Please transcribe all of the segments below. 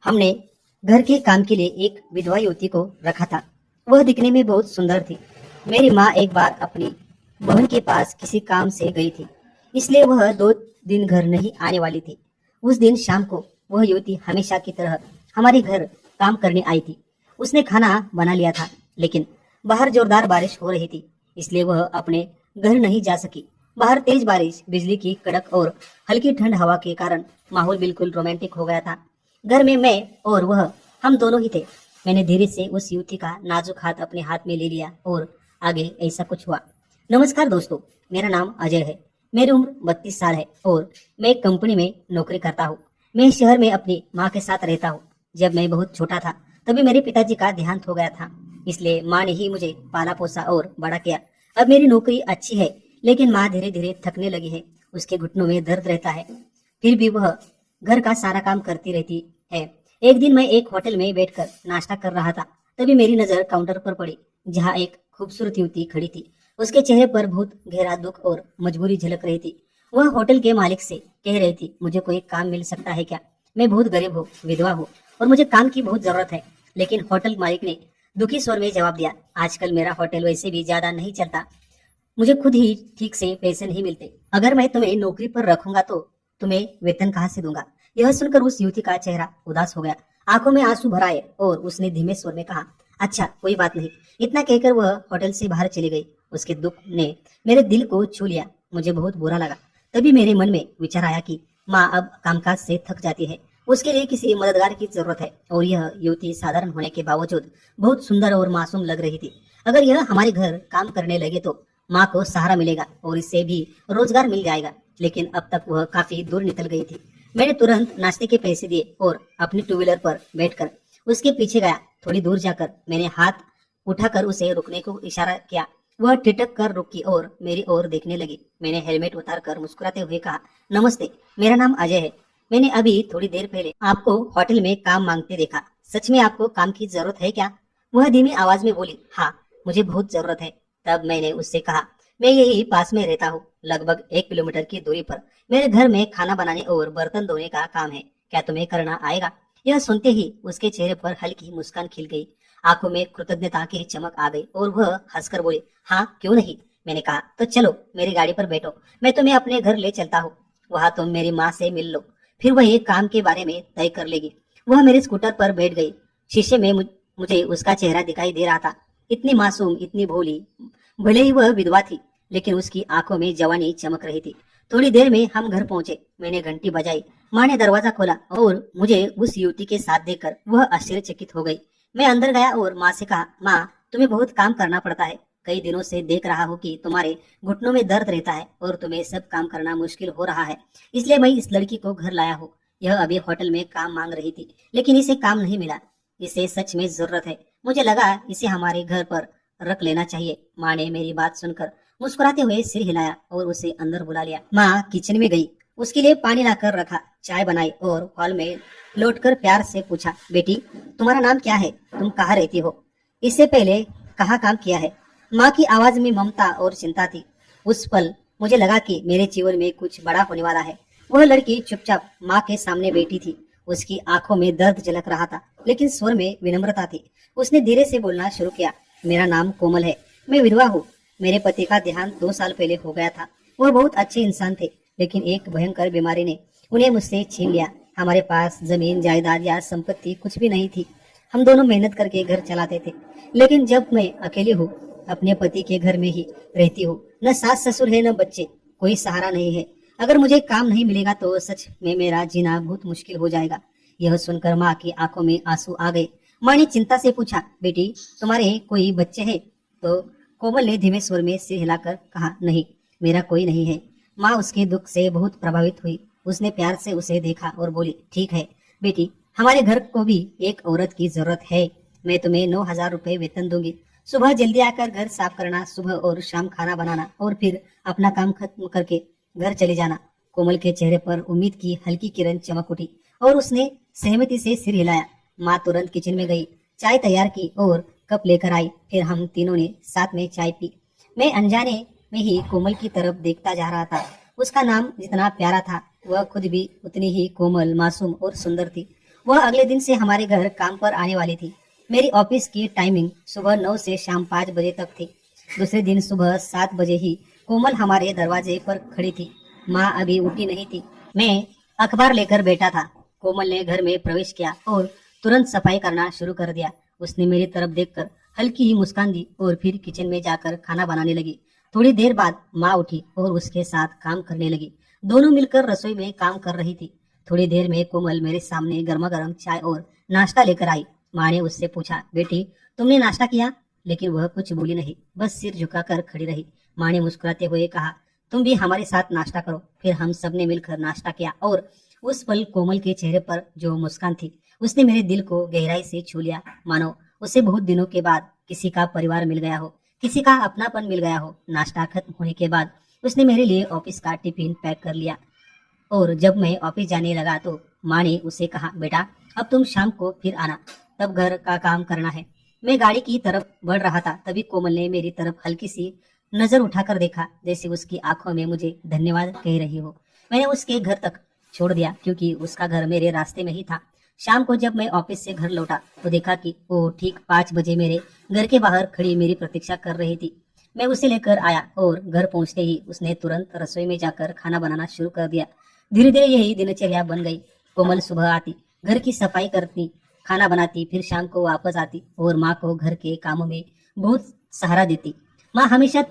हमने घर के काम के लिए एक विधवा युवती को रखा था। वह दिखने में बहुत सुंदर थी। मेरी माँ एक बार अपनी बहन के पास किसी काम से गई थी, इसलिए वह 2 दिन घर नहीं आने वाली थी। उस दिन शाम को वह युवती हमेशा की तरह हमारे घर काम करने आई थी। उसने खाना बना लिया था, लेकिन बाहर जोरदार बारिश हो रही थी, इसलिए वह अपने घर नहीं जा सकी। बाहर तेज बारिश, बिजली की कड़क और हल्की ठंड हवा के कारण माहौल बिल्कुल रोमांटिक हो गया था। घर में मैं और वह, हम दोनों ही थे। मैंने धीरे से उस युवती का नाजुक हाथ अपने हाथ में ले लिया और आगे ऐसा कुछ हुआ। नमस्कार दोस्तों, मेरा नाम अजय है। मेरी उम्र 32 साल है और मैं एक कंपनी में नौकरी करता हूँ। मैं इस शहर में अपनी माँ के साथ रहता हूँ। जब मैं बहुत छोटा था तभी मेरे पिताजी का देहांत हो गया था, इसलिए माँ ने ही मुझे पाला पोसा और बड़ा किया। अब मेरी नौकरी अच्छी है, लेकिन माँ धीरे धीरे थकने लगी है। उसके घुटनों में दर्द रहता है, फिर भी वह घर का सारा काम करती रहती है। एक दिन मैं एक होटल में बैठकर नाश्ता कर रहा था, तभी मेरी नजर काउंटर पर पड़ी, जहाँ एक खूबसूरत युवती खड़ी थी। उसके चेहरे पर बहुत गहरा दुख और मजबूरी झलक रही थी। वह होटल के मालिक से कह रही थी, मुझे कोई काम मिल सकता है क्या? मैं बहुत गरीब हूँ, विधवा हूँ और मुझे काम की बहुत जरूरत है। लेकिन होटल मालिक ने दुखी स्वर में जवाब दिया, आजकल मेरा होटल वैसे भी ज्यादा नहीं चलता, मुझे खुद ही ठीक से पैसे नहीं मिलते। अगर मैं तुम्हें नौकरी पर रखूंगा तो तुम्हें वेतन कहाँ से दूंगा? यह सुनकर उस युवती का चेहरा उदास हो गया, आंखों में आंसू भर आए और उसने धीमे स्वर में कहा, अच्छा कोई बात नहीं। इतना कहकर वह होटल से बाहर चली गई। उसके दुख ने मेरे दिल को छू लिया। मुझे बहुत बुरा लगा। तभी मेरे मन में विचार आया कि माँ अब कामकाज से थक जाती है, उसके लिए किसी मददगार की जरूरत है। और यह युवती साधारण होने के बावजूद बहुत सुंदर और मासूम लग रही थी। अगर यह हमारे घर काम करने लगे तो माँ को सहारा मिलेगा और इससे भी रोजगार मिल जाएगा। लेकिन अब तक वह काफी दूर निकल गई थी। मैंने तुरंत नाश्ते के पैसे दिए और अपनी टू व्हीलर पर बैठकर उसके पीछे गया। थोड़ी दूर जाकर मैंने हाथ उठाकर उसे रुकने को इशारा किया। वह ठिठक कर रुकी और मेरी ओर देखने लगी। मैंने हेलमेट उतारकर मुस्कुराते हुए कहा, नमस्ते, मेरा नाम अजय है। मैंने अभी थोड़ी देर पहले आपको होटल में काम मांगते देखा। सच में आपको काम की जरूरत है क्या? वह धीमी आवाज में बोली, हाँ, मुझे बहुत जरूरत है। तब मैंने उससे कहा, मैं यही पास में रहता हूँ, लगभग 1 किलोमीटर की दूरी पर। मेरे घर में खाना बनाने और बर्तन धोने का काम है, क्या तुम्हें करना आएगा? यह सुनते ही उसके चेहरे पर हल्की मुस्कान खिल गई, आंखों में कृतज्ञता की चमक आ गई और वह हंसकर बोली, हाँ क्यों नहीं। मैंने कहा, तो चलो मेरी गाड़ी पर बैठो, मैं तुम्हें अपने घर ले चलता हूँ। वहां तुम मेरी माँ से मिल लो, फिर वह एक काम के बारे में तय कर लेगी। वह मेरे स्कूटर पर बैठ गई। शीशे में मुझे उसका चेहरा दिखाई दे रहा था, इतनी मासूम, इतनी भोली। भले ही वह विधवा थी, लेकिन उसकी आंखों में जवानी चमक रही थी। थोड़ी देर में हम घर पहुंचे। मैंने घंटी बजाई। माँ ने दरवाजा खोला और मुझे उस युवती के साथ देखकर वह आश्चर्यचकित हो गई। मैं अंदर गया और माँ से कहा, माँ तुम्हें बहुत काम करना पड़ता है। कई दिनों से देख रहा हूँ कि तुम्हारे घुटनों में दर्द रहता है और तुम्हें सब काम करना मुश्किल हो रहा है, इसलिए मैं इस लड़की को घर लाया हूँ। यह अभी होटल में काम मांग रही थी, लेकिन इसे काम नहीं मिला। इसे सच में जरूरत है। मुझे लगा इसे हमारे घर पर रख लेना चाहिए। माँ ने मेरी बात सुनकर मुस्कुराते हुए सिर हिलाया और उसे अंदर बुला लिया। माँ किचन में गई, उसके लिए पानी लाकर रखा, चाय बनाई और हॉल में लौटकर प्यार से पूछा, बेटी तुम्हारा नाम क्या है? तुम कहाँ रहती हो? इससे पहले कहाँ काम किया है? माँ की आवाज में ममता और चिंता थी। उस पल मुझे लगा कि मेरे जीवन में कुछ बड़ा होने वाला है। वह लड़की चुपचाप माँ के सामने बैठी थी। उसकी आंखों में दर्द झलक रहा था, लेकिन स्वर में विनम्रता थी। उसने धीरे से बोलना शुरू किया, मेरा नाम कोमल है, मैं विधवा हूँ। मेरे पति का देहांत 2 साल पहले हो गया था। वह बहुत अच्छे इंसान थे, लेकिन एक भयंकर बीमारी ने उन्हें मुझसे छीन लिया। हमारे पास जमीन जायदाद या संपत्ति कुछ भी नहीं थी। हम दोनों मेहनत करके घर चलाते थे, लेकिन जब मैं अकेली हूँ, अपने पति के घर में ही रहती हूँ, न सास ससुर है न बच्चे, कोई सहारा नहीं है। अगर मुझे काम नहीं मिलेगा तो सच में मेरा जीना बहुत मुश्किल हो जाएगा। यह सुनकर माँ की आंखों में आंसू आ गए। माँ ने चिंता से पूछा, बेटी तुम्हारे कोई बच्चे हैं? तो कोमल ने धीमे स्वर में सिर हिलाकर कहा, नहीं, मेरा कोई नहीं है। माँ उसके दुख से बहुत प्रभावित हुई। उसने प्यार से उसे देखा और बोली, ठीक है बेटी, हमारे घर को भी एक औरत की जरूरत है। मैं तुम्हें 9,000 रुपए वेतन दूंगी। सुबह जल्दी आकर घर साफ करना, सुबह और शाम खाना बनाना और फिर अपना काम खत्म करके घर चले जाना। कोमल के चेहरे पर उम्मीद की हल्की किरण चमक उठी और उसने सहमति से सिर हिलाया। माँ तुरंत किचन में गई, चाय तैयार की और कप लेकर आई। फिर हम तीनों ने साथ में चाय पी। मैं अनजाने में ही कोमल की तरफ देखता जा रहा था। उसका नाम जितना प्यारा था, वह खुद भी उतनी ही कोमल, मासूम और सुंदर थी। वह अगले दिन से हमारे घर काम पर आने वाली थी। मेरी ऑफिस की टाइमिंग सुबह 9 से शाम 5 बजे तक थी। दूसरे दिन सुबह 7 बजे ही कोमल हमारे दरवाजे पर खड़ी थी। माँ अभी उठी नहीं थी। मैं अखबार लेकर बैठा था। कोमल ने घर में प्रवेश किया और तुरंत सफाई करना शुरू कर दिया। उसने मेरी तरफ देखकर हल्की ही मुस्कान दी और फिर किचन में जाकर खाना बनाने लगी। थोड़ी देर बाद माँ उठी और उसके साथ काम करने लगी। दोनों मिलकर रसोई में काम कर रही थी। थोड़ी देर में कोमल मेरे सामने गर्मा गर्म चाय और नाश्ता लेकर आई। माँ ने उससे पूछा, बेटी तुमने नाश्ता किया? लेकिन वह कुछ बोली नहीं, बस सिर झुकाकर खड़ी रही। माँ ने मुस्कुराते हुए कहा, तुम भी हमारे साथ नाश्ता करो। फिर हम सब ने मिलकर नाश्ता किया और उस पल कोमल के चेहरे पर जो मुस्कान थी उसने मेरे दिल को गहराई से छू लिया। मानो उसे बहुत दिनों के बाद किसी का परिवार मिल गया हो, किसी का अपनापन मिल गया हो। नाश्ता खत्म होने के बाद उसने मेरे लिए ऑफिस का टिफिन पैक कर लिया और जब मैं ऑफिस जाने लगा तो माँ ने उसे कहा, बेटा अब तुम शाम को फिर आना, तब घर का काम करना है। मैं गाड़ी की तरफ बढ़ रहा था, तभी कोमल ने मेरी तरफ हल्की सी नजर उठाकर देखा, जैसे उसकी आंखों में मुझे धन्यवाद कह रही हो। मैंने उसके घर तक छोड़ दिया क्योंकि उसका घर मेरे रास्ते में ही था। शाम को जब मैं ऑफिस से घर लौटा तो देखा कि वो ठीक 5 बजे मेरे घर के बाहर खड़ी मेरी प्रतीक्षा कर रही थी। मैं उसे लेकर आया और घर पहुंचते ही उसने तुरंत रसोई में जाकर खाना बनाना शुरू कर दिया। धीरे धीरे यही दिनचर्या बन गई। कोमल सुबह आती, घर की सफाई करती, खाना बनाती, फिर शाम को वापस आती और माँ को घर के कामों में बहुत सहारा देती। माँ हमेशा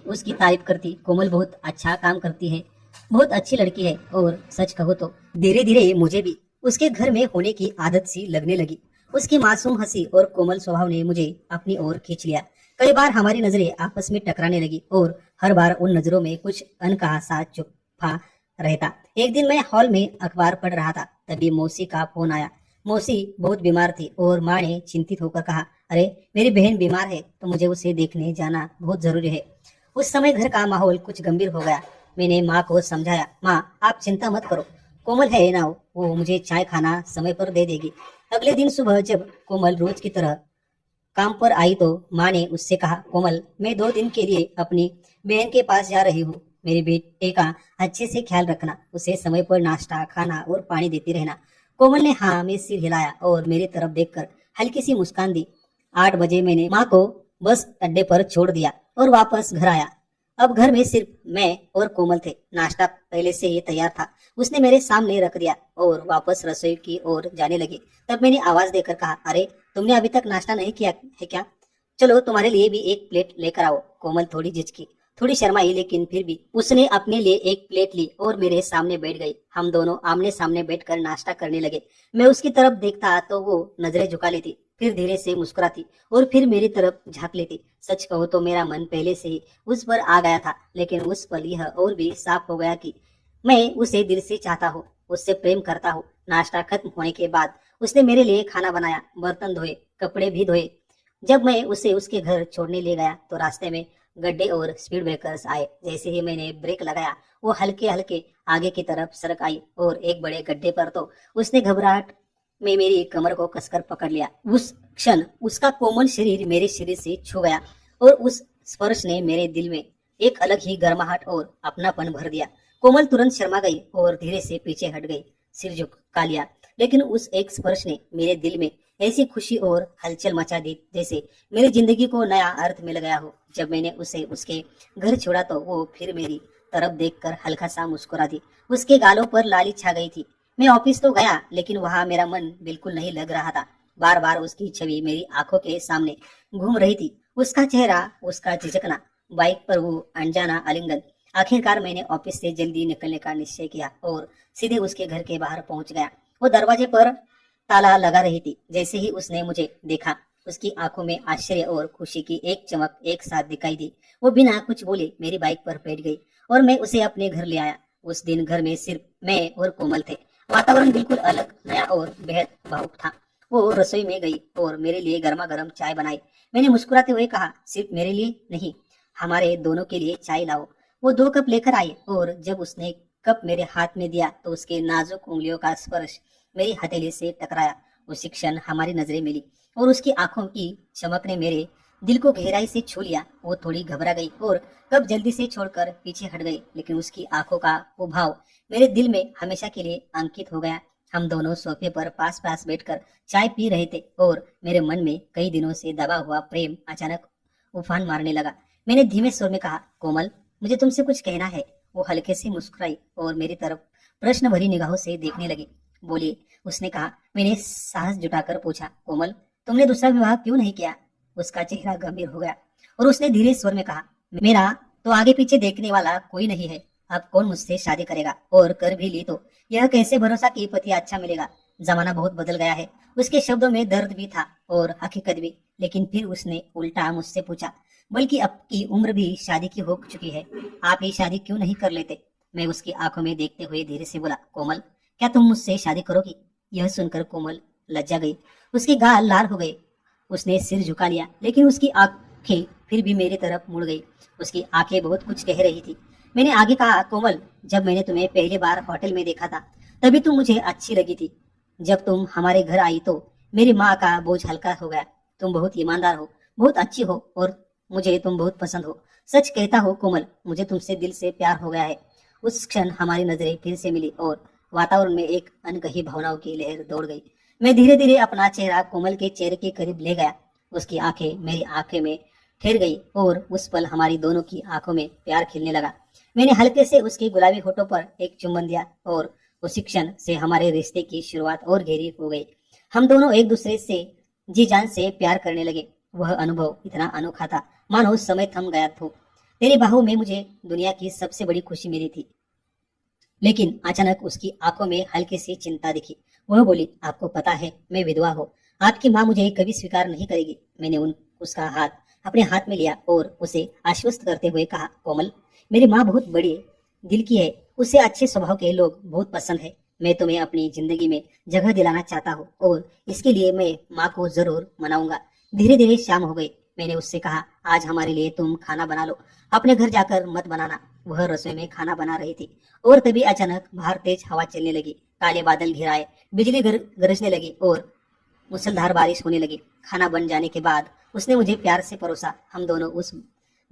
उसकी तारीफ करती, कोमल बहुत अच्छा काम करती है, बहुत अच्छी लड़की है। और सच कहो तो धीरे धीरे मुझे भी उसके घर में होने की आदत सी लगने लगी। उसकी मासूम हंसी और कोमल स्वभाव ने मुझे अपनी ओर खींच लिया। कई बार हमारी नजरें आपस में टकराने लगी और हर बार उन नजरों में कुछ अनकहा सा छुपा रहता। एक दिन मैं हॉल में अखबार पढ़ रहा था, तभी मौसी का फोन आया। मौसी बहुत बीमार थी और माँ ने चिंतित होकर कहा, अरे मेरी बहन बीमार है तो मुझे उसे देखने जाना बहुत जरूरी है। उस समय घर का माहौल कुछ गंभीर हो गया। मैंने माँ को समझाया, माँ आप चिंता मत करो, कोमल है ना, वो मुझे चाय खाना समय पर दे देगी। अगले दिन सुबह जब कोमल रोज की तरह काम पर आई तो माँ ने उससे कहा, कोमल मैं 2 दिन के लिए अपनी बहन के पास जा रही हूँ। मेरे बेटे का अच्छे से ख्याल रखना, उसे समय पर नाश्ता खाना और पानी देती रहना। कोमल ने हाँ में सिर हिलाया और मेरी तरफ देखकर हल्की सी मुस्कान दी। 8 बजे मैंने माँ को बस अड्डे पर छोड़ दिया और वापस घर आया। अब घर में सिर्फ मैं और कोमल थे। नाश्ता पहले से ही तैयार था, उसने मेरे सामने रख दिया और वापस रसोई की ओर जाने लगी। तब मैंने आवाज देकर कहा, अरे तुमने अभी तक नाश्ता नहीं किया है क्या? चलो तुम्हारे लिए भी एक प्लेट लेकर आओ। कोमल थोड़ी झिझकी, थोड़ी शर्माई, लेकिन फिर भी उसने अपने लिए एक प्लेट ली और मेरे सामने बैठ गई। हम दोनों आमने सामने बैठकर नाश्ता करने लगे। मैं उसकी तरफ देखता तो वो नजरें झुका लेती, फिर धीरे से मुस्कुराती और फिर मेरी तरफ झांक लेती। सच कहो तो मेरा मन पहले से ही उस पर आ गया था, लेकिन उस पल यह और भी साफ हो गया कि मैं उसे दिल से चाहता हूँ, उससे प्रेम करता हूँ। नाश्ता खत्म होने के बाद उसने मेरे लिए खाना बनाया, बर्तन धोए, कपड़े भी धोए। जब मैं उसे उसके घर छोड़ने ले गया तो रास्ते में गड्ढे और स्पीड ब्रेकर्स आए। जैसे ही मैंने ब्रेक लगाया वो हल्के हल्के आगे की तरफ सरक आई और एक बड़े गड्ढे पर तो उसने घबराहट में मेरी कमर को कसकर पकड़ लिया। उस क्षण उसका कोमल शरीर मेरे शरीर से छू गया और उस स्पर्श ने मेरे दिल में एक अलग ही गर्माहट और अपनापन भर दिया। कोमल तुरंत शर्मा गई और धीरे से पीछे हट गई, सिर झुका लिया। लेकिन उस एक स्पर्श ने मेरे दिल में ऐसी खुशी और हलचल मचा दी जैसे मेरी जिंदगी को नया अर्थ मिल गया हो। जब मैंने उसे उसके घर छोड़ा तो वो फिर मेरी तरफ देखकर हल्का सा मुस्कुरा दी। उसके गालों पर लाली छा गई थी। मैं ऑफिस तो गया, लेकिन वहां मेरा मन बिल्कुल नहीं लग रहा था। बार बार उसकी छवि मेरी आंखों के सामने घूम रही थी, उसका चेहरा, उसका झिझकना, बाइक पर वो अनजाना आलिंगन। आखिरकार मैंने ऑफिस से जल्दी निकलने का निश्चय किया और सीधे उसके घर के बाहर पहुंच गया। वो दरवाजे पर ताला लगा रही थी। जैसे ही उसने मुझे देखा उसकी आंखों में आश्चर्य और खुशी की एक चमक एक साथ दिखाई दी। वो बिना कुछ बोले मेरी बाइक पर बैठ गई और मैं उसे अपने घर ले आया। उस दिन घर में सिर्फ मैं और कोमल थे। वातावरण बिल्कुल अलग, नया और बेहद भावुक था। वो रसोई में गई और मेरे लिए गर्मा गर्म चाय बनाई। मैंने मुस्कुराते हुए कहा, सिर्फ मेरे लिए नहीं, हमारे दोनों के लिए चाय लाओ। वो 2 कप लेकर आई और जब उसने कप मेरे हाथ में दिया तो उसके नाजुक उंगलियों का स्पर्श मेरी हथेली से टकराया। उसी क्षण हमारी नजरें मिली और उसकी आंखों की चमक ने मेरे दिल को गहराई से छू लिया। वो थोड़ी घबरा गई और कप जल्दी से छोड़कर पीछे हट गई, लेकिन उसकी आंखों का वो भाव मेरे दिल में हमेशा के लिए अंकित हो गया। हम दोनों सोफे पर पास पास बैठकर चाय पी रहे थे और मेरे मन में कई दिनों से दबा हुआ प्रेम अचानक उफान मारने लगा। मैंने धीमे स्वर में कहा, कोमल, मुझे तुमसे कुछ कहना है। वो हल्के से मुस्कुराई और मेरी तरफ प्रश्न भरी निगाहों से देखने लगी। बोलिए, उसने कहा। मैंने साहस जुटाकर पूछा, कोमल, तुमने दूसरा विवाह क्यों नहीं किया? उसका चेहरा गंभीर हो गया और उसने धीरे स्वर में कहा, मेरा तो आगे पीछे देखने वाला कोई नहीं है। अब कौन मुझसे शादी करेगा? और कर भी ली तो यह कैसे भरोसा कि पति अच्छा मिलेगा? जमाना बहुत बदल गया है। उसके शब्दों में दर्द भी था और हकीकत भी। लेकिन फिर उसने उल्टा मुझसे पूछा, बल्कि अब की उम्र भी शादी की हो चुकी है, आप ये शादी क्यों नहीं कर लेते? मैं उसकी आंखों में देखते हुए धीरे से बोला, कोमल, क्या तुम मुझसे शादी करोगी? यह सुनकर कोमल लज्जा गई, उसके गाल लाल हो गए। उसने सिर झुका लिया, लेकिन उसकी आंखें फिर भी मेरी तरफ मुड़ गई। उसकी आंखें बहुत कुछ कह रही थी। मैंने आगे कहा, कोमल, जब मैंने तुम्हें पहली बार होटल में देखा था तभी तुम मुझे अच्छी लगी थी। जब तुम हमारे घर आई तो मेरी माँ का बोझ हल्का हो गया। तुम बहुत ईमानदार हो, बहुत अच्छी हो और मुझे तुम बहुत पसंद हो। सच कहता हो कोमल, मुझे तुमसे दिल से प्यार हो गया है। उस क्षण हमारी नजरें फिर से मिली और वातावरण में एक अनकही भावनाओं की लहर दौड़ गई। मैं धीरे धीरे अपना चेहरा कोमल के चेहरे के करीब ले गया। उसकी आंखें मेरी आंखें में ठहर गई और उस पल हमारी दोनों की आंखों में प्यार खिलने लगा। मैंने हल्के से उसके गुलाबी होठों पर एक चुम्बन दिया और उसी क्षण से हमारे रिश्ते की शुरुआत और गहरी हो गई। हम दोनों एक दूसरे से जी जान से प्यार करने लगे। वह अनुभव इतना अनोखा था मानो समय थम गया हो। तेरी बाहों में मुझे दुनिया की सबसे बड़ी खुशी मिली थी। लेकिन अचानक उसकी आंखों में हल्की सी चिंता दिखी। वह बोली, आपको पता है मैं विधवा हूँ। आपकी माँ मुझे कभी स्वीकार नहीं करेगी। मैंने उसका हाथ अपने हाथ में लिया और उसे आश्वस्त करते हुए कहा, कोमल, मेरी माँ बहुत बड़ी दिल की है। उसे अच्छे स्वभाव के लोग बहुत पसंद है। मैं तुम्हें अपनी जिंदगी में जगह दिलाना चाहता हूँ और इसके लिए मैं माँ को जरूर मनाऊंगा। धीरे धीरे शाम हो गई। मैंने उससे कहा, आज हमारे लिए तुम खाना बना लो, अपने घर जाकर मत बनाना। वह रसोई में खाना बना रही थी और तभी अचानक बाहर तेज हवा चलने लगी। काले बादल घिर आए, बिजली गरजने लगी और मूसलाधार बारिश होने लगी। खाना बन जाने के बाद उसने मुझे प्यार से परोसा। हम दोनों उस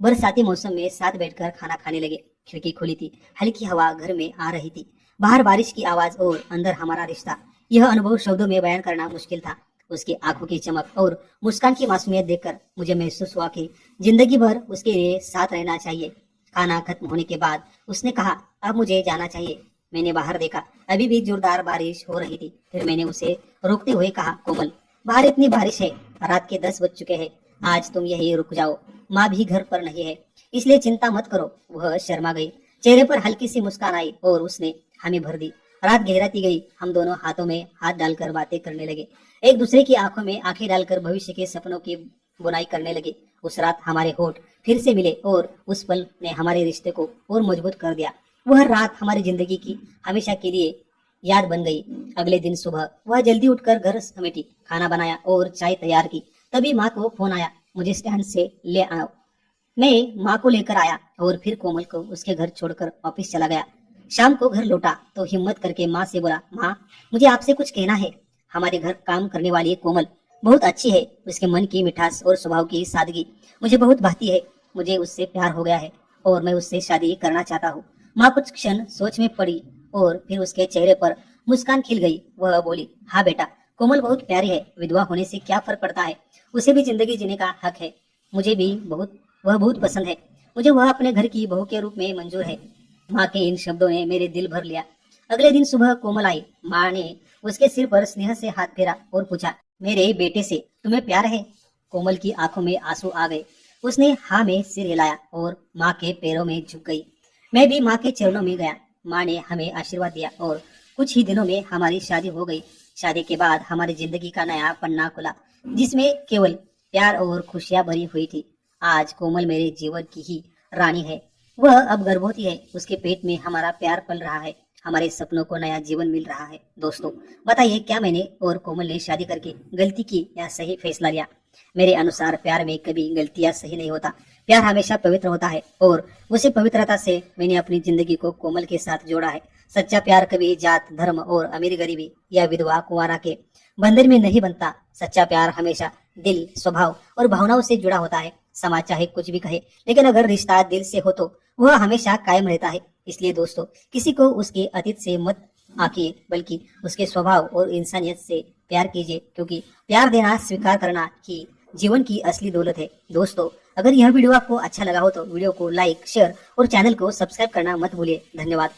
बरसाती मौसम में साथ बैठकर खाना खाने लगे। खिड़की खुली थी, हल्की हवा घर में आ रही थी। बाहर बारिश की आवाज और अंदर हमारा रिश्ता। यह अनुभव शब्दों में बयान करना मुश्किल था। उसकी आंखों की चमक और मुस्कान की मासूमियत देखकर मुझे महसूस हुआ कि जिंदगी भर उसके लिए साथ रहना चाहिए। खाना खत्म होने के बाद उसने कहा, अब मुझे जाना चाहिए। मैंने बाहर देखा, अभी भी जोरदार बारिश हो रही थी। फिर मैंने उसे रोकते हुए कहा, कोमल, बाहर इतनी बारिश है, रात के 10 बज चुके हैं। आज तुम यही रुक जाओ, माँ भी घर पर नहीं है, इसलिए चिंता मत करो। वह शर्मा गई, चेहरे पर हल्की सी मुस्कान आई और उसने हामी भर दी। रात गहराती गई। हम दोनों हाथों में हाथ डालकर बातें करने लगे, एक दूसरे की आंखों में आंखें डालकर भविष्य के सपनों की बुनाई करने लगे। उस रात हमारे होठ फिर से मिले और उस पल ने हमारे रिश्ते को और मजबूत कर दिया। वह रात हमारी जिंदगी की हमेशा के लिए याद बन गई। अगले दिन सुबह वह जल्दी उठकर घर समेटी, खाना बनाया और चाय तैयार की। तभी माँ को फोन आया, मुझे स्टैंड से ले आओ। मैं माँ को लेकर आया और फिर कोमल को उसके घर छोड़कर ऑफिस चला गया। शाम को घर लौटा तो हिम्मत करके माँ से बोला, माँ, मुझे आपसे कुछ कहना है। हमारे घर काम करने वाली कोमल बहुत अच्छी है। उसके मन की मिठास और स्वभाव की सादगी मुझे बहुत भाती है। मुझे उससे प्यार हो गया है और मैं उससे शादी करना चाहता हूँ। माँ कुछ क्षण सोच में पड़ी और फिर उसके चेहरे पर मुस्कान खिल गई। वह बोली, हाँ बेटा, कोमल बहुत प्यारी है। विधवा होने से क्या फर्क पड़ता है, उसे भी जिंदगी जीने का हक है। मुझे भी वह बहुत पसंद है। मुझे वह अपने घर की बहू के रूप में मंजूर है। माँ के इन शब्दों ने मेरे दिल भर लिया। अगले दिन सुबह कोमल आई। माँ ने उसके सिर पर स्नेह से हाथ फेरा और पूछा, मेरे बेटे से तुम्हें प्यार है? कोमल की आंखों में आंसू आ गए। उसने हाँ में सिर हिलाया और माँ के पैरों में झुक गई। मैं भी माँ के चरणों में गया। माँ ने हमें आशीर्वाद दिया और कुछ ही दिनों में हमारी शादी हो गई। शादी के बाद हमारी जिंदगी का नया पन्ना खुला, जिसमें केवल प्यार और खुशियां भरी हुई थी। आज कोमल मेरे जीवन की ही रानी है। वह अब गर्भवती है। उसके पेट में हमारा प्यार पल रहा है। हमारे सपनों को नया जीवन मिल रहा है। दोस्तों, बताइए, क्या मैंने और कोमल ने शादी करके गलती की या सही फैसला लिया? मेरे अनुसार प्यार में कभी गलती या सही नहीं होता। प्यार हमेशा पवित्र होता है और उसी पवित्रता से मैंने अपनी जिंदगी को कोमल के साथ जोड़ा है। सच्चा प्यार कभी जात, धर्म और अमीर गरीबी या विधवा कुंवारा के बंधन में नहीं बनता। सच्चा प्यार हमेशा दिल, स्वभाव और भावनाओं से जुड़ा होता है। समाज चाहे कुछ भी कहे, लेकिन अगर रिश्ता दिल से हो तो वह हमेशा कायम रहता है। इसलिए दोस्तों, किसी को उसके अतीत से मत आंकिए, बल्कि उसके स्वभाव और इंसानियत से प्यार कीजिए, क्योंकि प्यार देना स्वीकार करना ही जीवन की असली दौलत है। दोस्तों, अगर यह वीडियो आपको अच्छा लगा हो तो वीडियो को लाइक, शेयर और चैनल को सब्सक्राइब करना मत भूलिए। धन्यवाद।